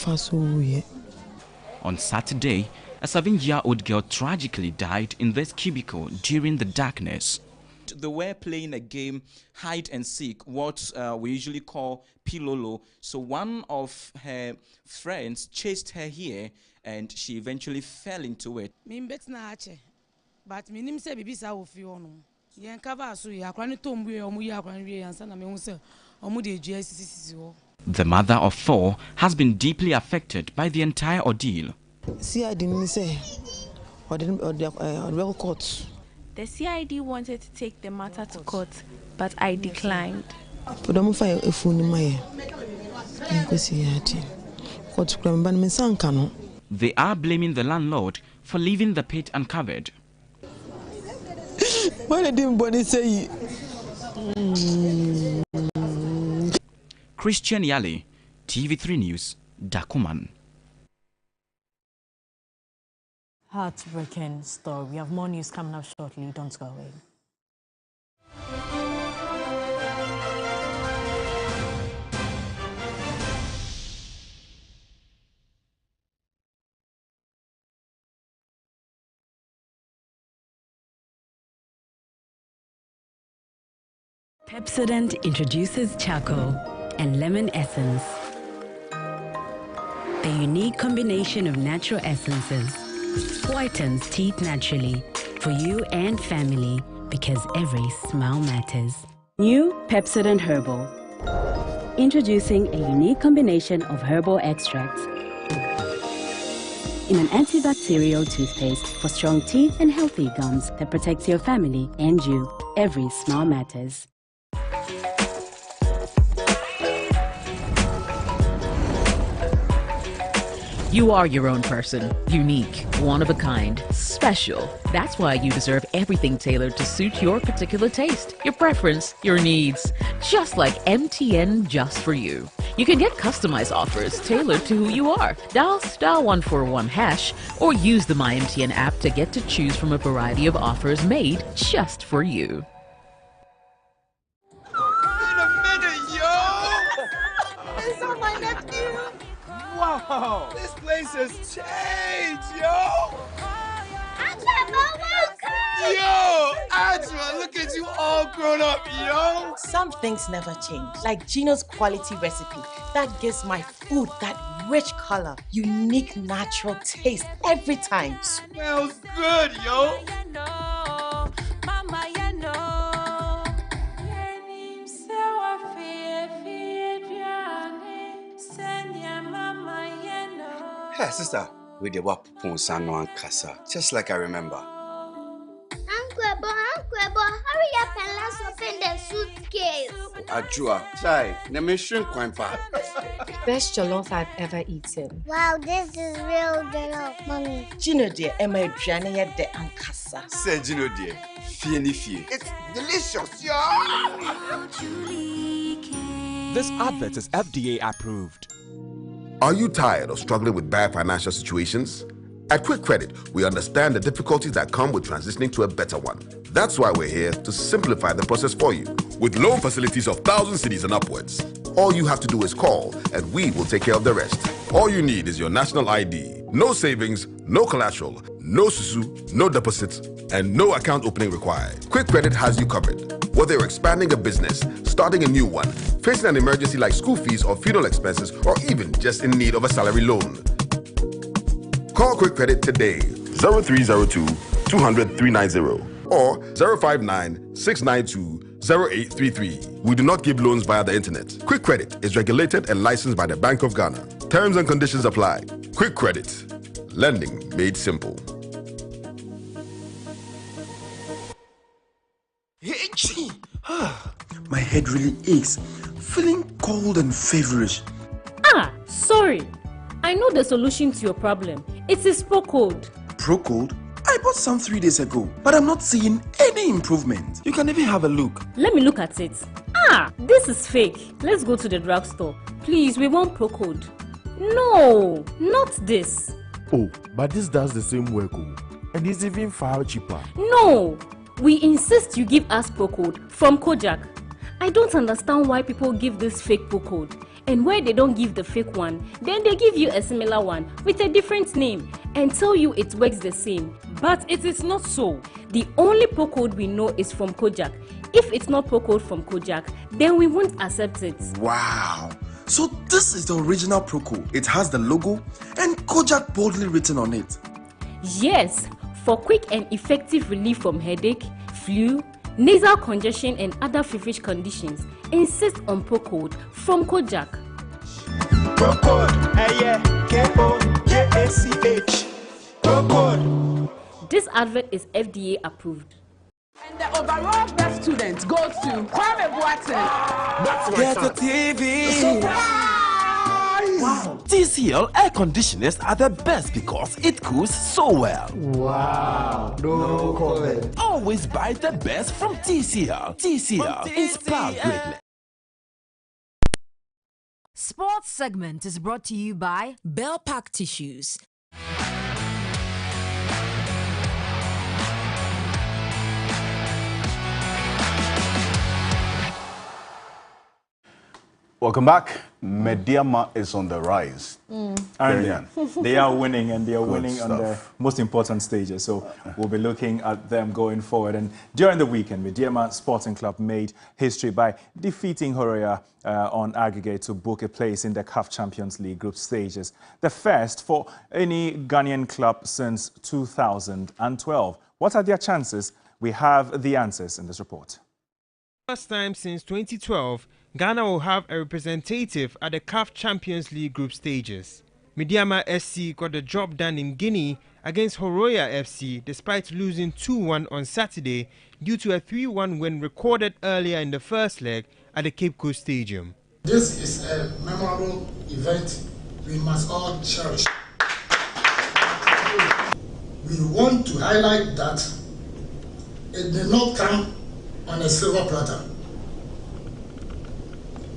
Saturday, a 7-year-old girl tragically died in this cubicle during the darkness. They were playing a game, hide and seek, what we usually call pilolo. So one of her friends chased her here and she eventually fell into it. But minim se bibi sa ofi ono. Yen cover so ya kwani tombu e omu ya kwani we yansa na me hu se omu de dua sisi ho. The mother of 4 has been deeply affected by the entire ordeal. CID say or the court. The CID wanted to take the matter to court, but I declined. They are blaming the landlord for leaving the pit uncovered. Christian Yale, TV3 News, Dakuman. Heartbreaking story. We have more news coming up shortly. Don't go away. Pepsodent introduces charcoal and lemon essence. The unique combination of natural essences whitens teeth naturally for you and family because every smile matters. New Pepsodent Herbal. Introducing a unique combination of herbal extracts in an antibacterial toothpaste for strong teeth and healthy gums that protects your family and you. Every smile matters. You are your own person, unique, one of a kind, special. That's why you deserve everything tailored to suit your particular taste, your preference, your needs. Just like MTN Just For You. You can get customized offers tailored to who you are. Dial *141# or use the MyMTN app to get to choose from a variety of offers made just for you. Wow, this place has changed, yo! Yo, Ajma, look at you all grown up, yo! Some things never change, like Gino's quality recipe that gives my food that rich color, unique natural taste every time. Smells good, yo! Hey, sister, we did what Ponsano and Casa, just like I remember. Uncle Bo, hurry up and let's open the suitcase. Ajua, chai, ne me shrink quite fast. Best jollof I've ever eaten. Wow, this is real jollof, mommy. Gino dear, Emma Adriana de Ankasa. Say Gino dear, fie. It's delicious, yo! This advert is FDA approved. Are you tired of struggling with bad financial situations? At Quick Credit, we understand the difficulties that come with transitioning to a better one. That's why we're here to simplify the process for you. With loan facilities of 1,000 cedis and upwards, all you have to do is call and we will take care of the rest. All you need is your national ID. No savings, no collateral, no susu, no deposits, and no account opening required. Quick Credit has you covered. Whether you're expanding a business, starting a new one, facing an emergency like school fees or funeral expenses, or even just in need of a salary loan. Call Quick Credit today, 0302 200 390 or 059 692 0833. We do not give loans via the internet. Quick Credit is regulated and licensed by the Bank of Ghana. Terms and conditions apply. Quick Credit. Lending made simple. My head really aches. Feeling cold and feverish. Sorry. I know the solution to your problem. It is Procold. Procold? I bought some 3 days ago, but I'm not seeing any improvement. You can even have a look. Let me look at it. Ah, this is fake. Let's go to the drugstore. Please, we want Procode. No, not this. Oh, but this does the same work, and it's even far cheaper. No, we insist you give us Procode from Kojak. I don't understand why people give this fake Procode. And why they don't give the fake one, then they give you a similar one with a different name and tell you it works the same. But it is not so. The only Procode we know is from Kojak. If it's not Procode from Kojak, then we won't accept it. Wow. So this is the original Procode. It has the logo and Kojak boldly written on it. Yes, for quick and effective relief from headache, flu, nasal congestion and other feverish conditions, insist on Procode from Kojak. Procode, K-O-J-A-C-H. Procode. This advert is FDA approved. And the overall best student goes to Kwame Boateng. That's my Get a TV. Surprise! Wow. TCL air conditioners are the best because it cools so well. Wow. No comment. Always buy the best from TCL. TCL, inspire greatness. Sports segment is brought to you by Bell Pack Tissues. Welcome back. Medeama is on the rise. And they are winning, and they are winning on the stuff. most important stages. So we'll be looking at them going forward. And during the weekend, Medeama Sporting Club made history by defeating Horoya on aggregate to book a place in the CAF Champions League group stages. The first for any Ghanaian club since 2012. What are their chances? We have the answers in this report. First time since 2012, Ghana will have a representative at the CAF Champions League group stages. Medeama SC got the job done in Guinea against Horoya FC despite losing 2-1 on Saturday due to a 3-1 win recorded earlier in the first leg at the Cape Coast Stadium. This is a memorable event we must all cherish. We want to highlight that it did not come on a silver platter.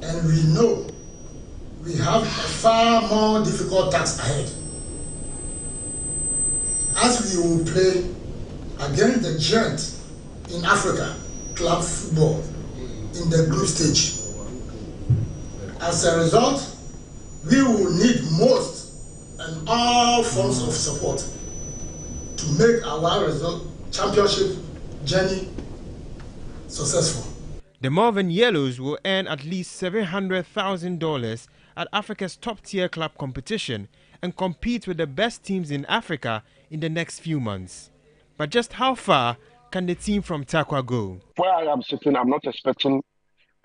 And we know we have a far more difficult task ahead. As we will play against the giant in Africa, club football, in the group stage. As a result, we will need most and all forms of support to make our championship journey successful. The Malvern Yellows will earn at least $700,000 at Africa's top-tier club competition and compete with the best teams in Africa in the next few months. But just how far can the team from Tarkwa go? Where I am sitting, I'm not expecting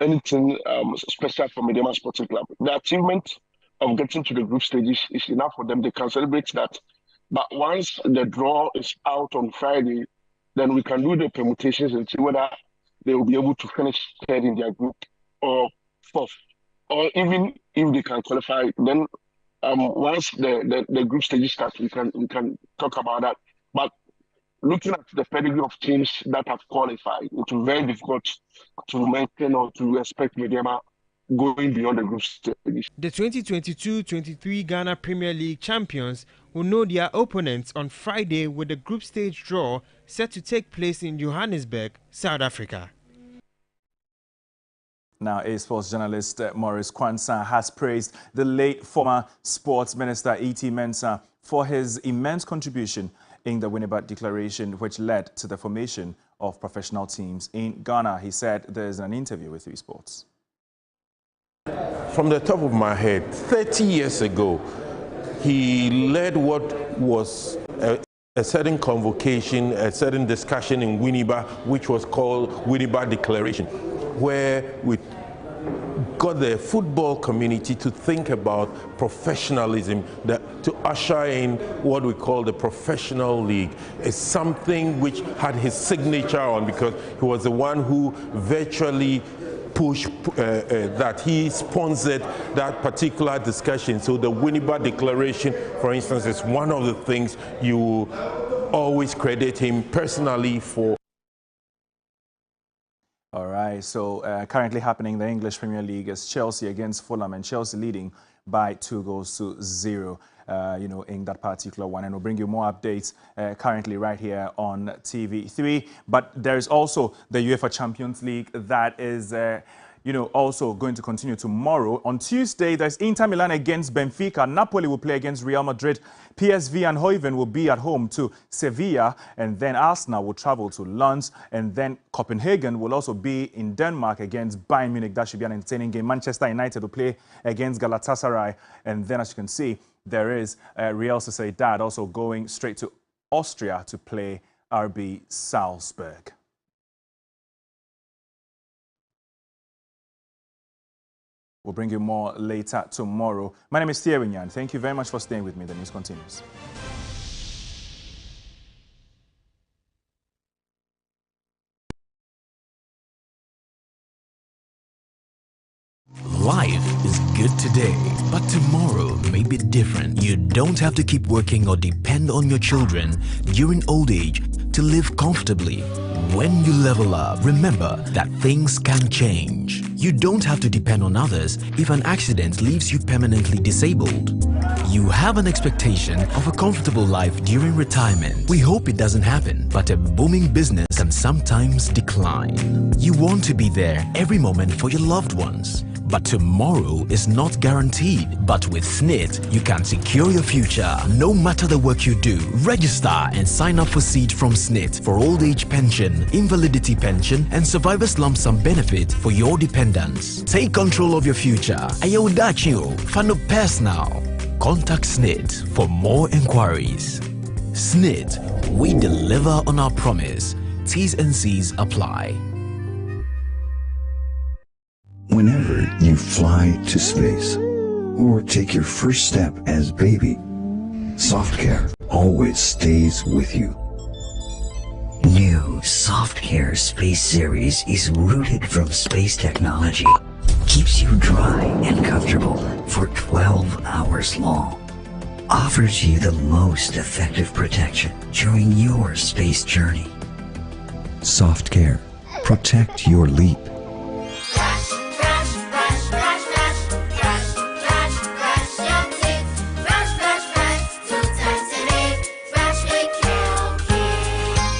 anything special from Medeama Sporting Club. The achievement of getting to the group stages is enough for them. They can celebrate that. But once the draw is out on Friday, then we can do the permutations and see whether they will be able to finish third in their group or fourth. Or even if they can qualify, then once the group stages start, we can talk about that. But looking at the pedigree of teams that have qualified, it's very difficult to maintain or to expect Medeama going beyond the group stage. The 2022-23 Ghana Premier League champions will know their opponents on Friday with the group stage draw set to take place in Johannesburg, South Africa. Now, a sports journalist, Maurice Kwanzaa, has praised the late former sports minister, E.T. Mensah, for his immense contribution in the Winnipeg Declaration, which led to the formation of professional teams in Ghana. He said there's an interview with 3 Sports. From the top of my head, 30 years ago, he led what was a certain convocation, a certain discussion in Winnipeg, which was called Winnipeg Declaration, where we got the football community to think about professionalism, to usher in what we call the professional league. It's something which had his signature on, because he was the one who virtually pushed that. He sponsored that particular discussion. So the Winnipeg Declaration, for instance, is one of the things you always credit him personally for. All right, so currently happening in the English Premier League is Chelsea against Fulham, and Chelsea leading by 2-0, in that particular one. And we'll bring you more updates currently right here on TV3. But there's also the UEFA Champions League that is also going to continue tomorrow. On Tuesday, there's Inter Milan against Benfica. Napoli will play against Real Madrid. PSV Eindhoven will be at home to Sevilla. And then Arsenal will travel to Lens. And then Copenhagen will also be in Denmark against Bayern Munich. That should be an entertaining game. Manchester United will play against Galatasaray. And then, as you can see, there is Real Sociedad also going straight to Austria to play RB Salzburg. We'll bring you more later tomorrow. My name is Thierry Nyan. Thank you very much for staying with me. The news continues. Life is good today, but tomorrow may be different. You don't have to keep working or depend on your children during old age to live comfortably. When you level up, remember that things can change. You don't have to depend on others if an accident leaves you permanently disabled. You have an expectation of a comfortable life during retirement. We hope it doesn't happen, but a booming business can sometimes decline. You want to be there every moment for your loved ones. But tomorrow is not guaranteed. But with SSNIT, you can secure your future no matter the work you do. Register and sign up for SSEED from SSNIT for old age pension, invalidity pension, and survivor's lump sum benefit for your dependents. Take control of your future. Ayodachio, Fano Personal. Contact SSNIT for more inquiries. SSNIT, we deliver on our promise. T's and C's apply. Whenever you fly to space or take your first step as baby, SoftCare always stays with you. New SoftCare Space Series is rooted from space technology. Keeps you dry and comfortable for 12 hours long. Offers you the most effective protection during your space journey. SoftCare. Protect your leap.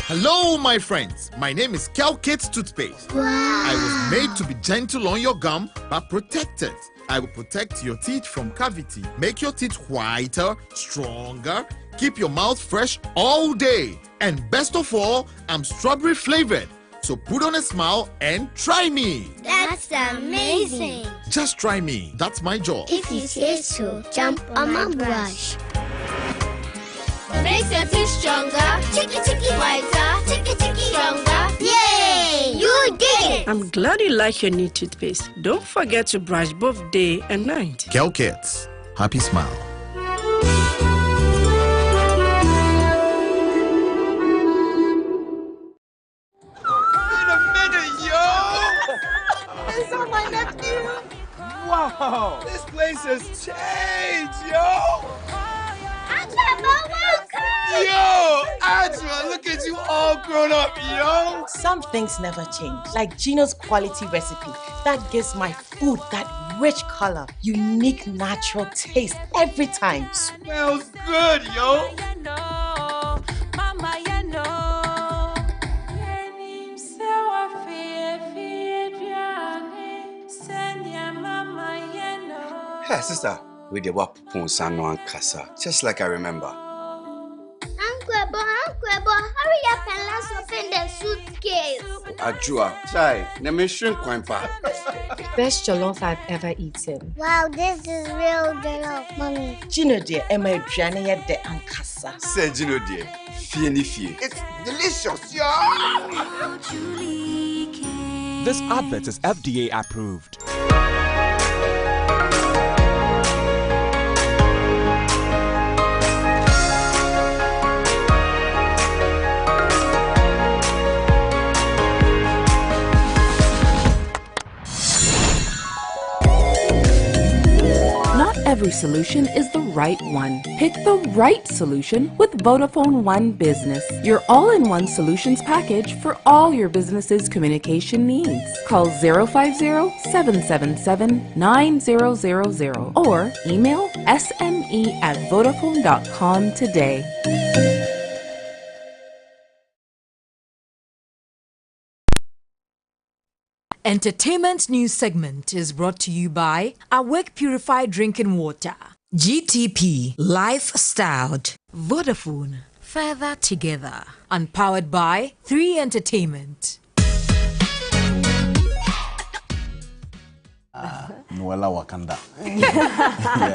Hello, my friends. My name is Calkit Toothpaste. Wow. I was made to be gentle on your gum, but protected. I will protect your teeth from cavity, make your teeth whiter, stronger, keep your mouth fresh all day. And best of all, I'm strawberry flavored. So put on a smile and try me. That's amazing. Just try me. That's my job. If you say so, jump on my brush. Makes your teeth stronger, chicky whiter, chicky stronger. Yay! You did it! I'm glad you like your new toothpaste. Don't forget to brush both day and night. Calkit. Happy smile. Wait a minute, yo! Is that my nephew? Wow! This place has changed, yo! Yo, Ajwa, look at you all grown up, yo. Some things never change, like Gino's quality recipe that gives my food that rich color, unique natural taste every time. Smells good, yo. Hey, sister, we the wapun sano and kasa, just like I remember. Uncle, hurry up and let's open the suitcase. Ajua, chai, na me shrink kwine pa. Best jollof I've ever eaten. Wow, this is real jollof, mommy. Gino dear, Emma Adriana de Ankasa. Say Gino dear, fie ni fie. It's delicious, yo. This advert is FDA approved. every solution is the right one. Pick the right solution with Vodafone One Business, your all-in-one solutions package for all your business's communication needs. Call 050-777-9000 or email sme@vodafone.com today. Entertainment news segment is brought to you by Awake Purified Drinking Water, GTP Lifestyled, Vodafone, Further Together, and powered by 3 Entertainment. Noella Wakanda.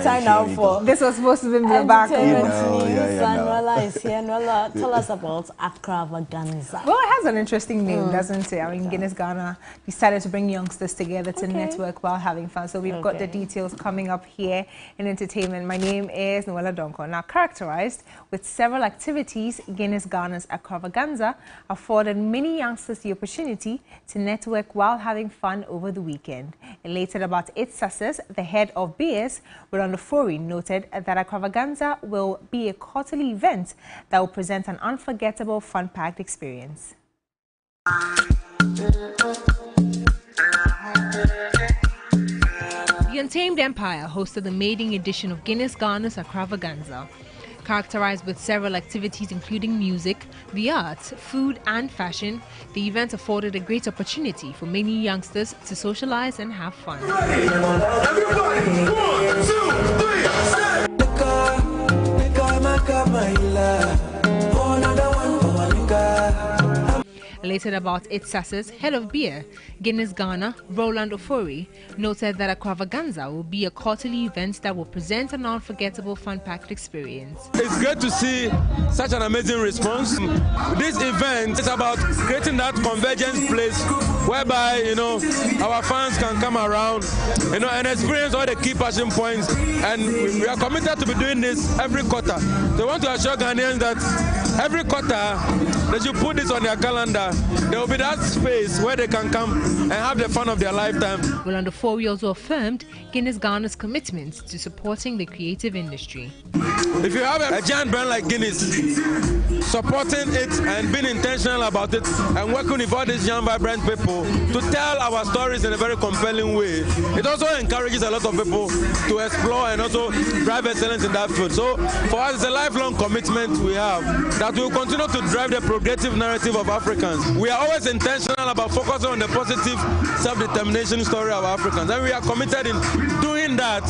Time now for this was supposed to be the back. Noella is here. Noella, tell us about Akkravaganza. Well, it has an interesting name, doesn't it? I mean, Guinness Ghana decided to bring youngsters together to network while having fun. So we've got the details coming up here in entertainment. My name is Noella Donko. Now, characterized with several activities, Guinness Ghana's Akkravaganza afforded many youngsters the opportunity to network while having fun over the weekend. Elated about its success, the head of Beers, Rolando Fori, noted that Akkravaganza will be a quarterly event that will present an unforgettable, fun-packed experience. The Untamed Empire hosted the maiden edition of Guinness Ghana's Akkravaganza. Characterized with several activities including music, the arts, food and fashion, the event afforded a great opportunity for many youngsters to socialize and have fun. Everybody, 1, 2, 3, Elated about its success, head of beer, Guinness Ghana, Roland Ofori, noted that Akkravaganza will be a quarterly event that will present an unforgettable, fun-packed experience. It's great to see such an amazing response. This event is about creating that convergence place whereby, our fans can come around, and experience all the key passion points. And we are committed to be doing this every quarter. So we want to assure Ghanaians that every quarter they should put this on their calendar. There will be that space where they can come and have the fun of their lifetime. Rolando Fori also affirmed Guinness Ghana's commitment to supporting the creative industry. If you have a giant brand like Guinness, supporting it and being intentional about it and working with all these young, vibrant people to tell our stories in a very compelling way, it also encourages a lot of people to explore and also drive excellence in that field. So for us, it's a lifelong commitment we have that we will continue to drive the progressive narrative of Africans. We are always intentional about focusing on the positive self-determination story of Africans, and we are committed in doing that,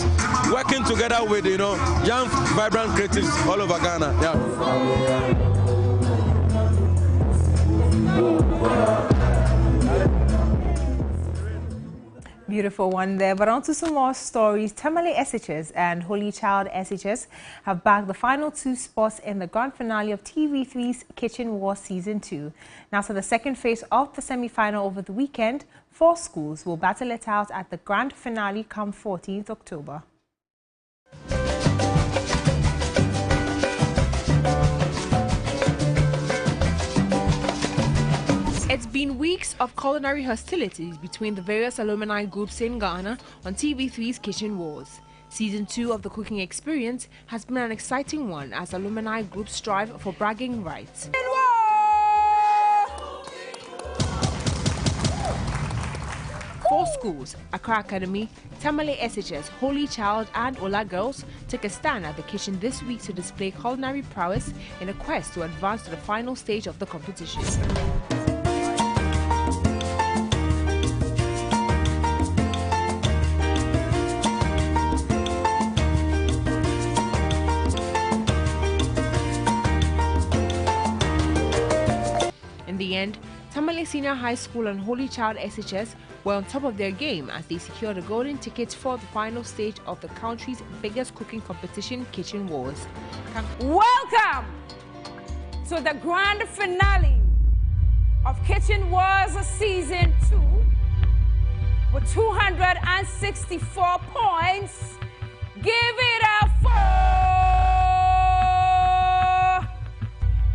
working together with young, vibrant creatives all over Ghana. Beautiful one there, but on to some more stories. Tamale SHS and Holy Child SHS have bagged the final 2 spots in the grand finale of TV3's Kitchen Wars Season 2. Now, so the second phase of the semi-final over the weekend, 4 schools will battle it out at the grand finale come 14th October. It's been weeks of culinary hostilities between the various alumni groups in Ghana on TV3's Kitchen Wars. Season 2 of the cooking experience has been an exciting one as alumni groups strive for bragging rights. 4 schools, Accra Academy, Tamale SHS, Holy Child and Ola Girls took a stand at the kitchen this week to display culinary prowess in a quest to advance to the final stage of the competition. In the end, Tamale Senior High School and Holy Child SHS were on top of their game as they secured a golden ticket for the final stage of the country's biggest cooking competition, Kitchen Wars. Welcome to the grand finale of Kitchen Wars Season 2 with 264 points. Give it up for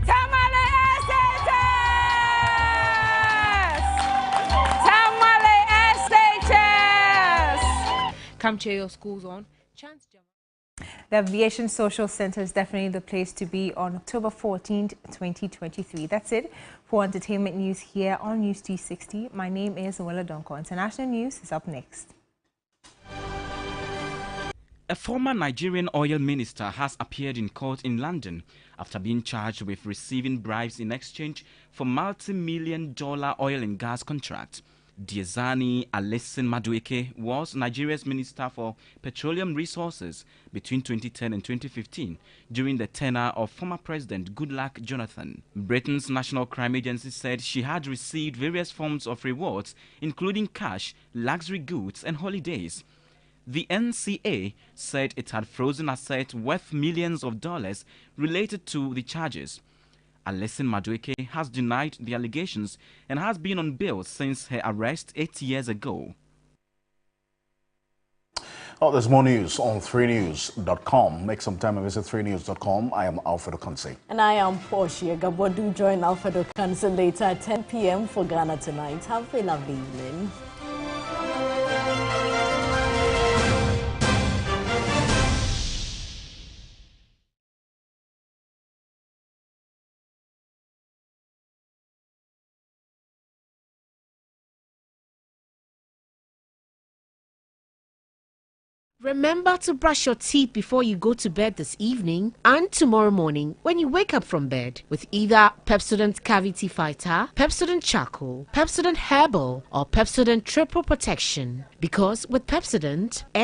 Tamale SHS! Come cheer your schools on. Chance The Aviation Social Center is definitely the place to be on October 14th, 2023. That's it for entertainment news here on News 360. My name is Noella Donko. International news is up next. A former Nigerian oil minister has appeared in court in London after being charged with receiving bribes in exchange for multi-million-dollar oil and gas contracts. Diezani Alison Madueke was Nigeria's Minister for Petroleum Resources between 2010 and 2015 during the tenure of former President Goodluck Jonathan. Britain's National Crime Agency said she had received various forms of rewards, including cash, luxury goods, and holidays. The NCA said it had frozen assets worth millions of dollars related to the charges. Alison Madueke has denied the allegations and has been on bail since her arrest 8 years ago. Oh, there's more news on 3news.com. Make some time and visit 3news.com. I am Alfred Okanse. And I am Portia Gabodu. Join Alfred Okanse later at 10 p.m. for Ghana Tonight. Have a lovely evening. Remember to brush your teeth before you go to bed this evening and tomorrow morning when you wake up from bed with either Pepsodent Cavity Fighter, Pepsodent Charcoal, Pepsodent Herbal, or Pepsodent Triple Protection. Because with Pepsodent,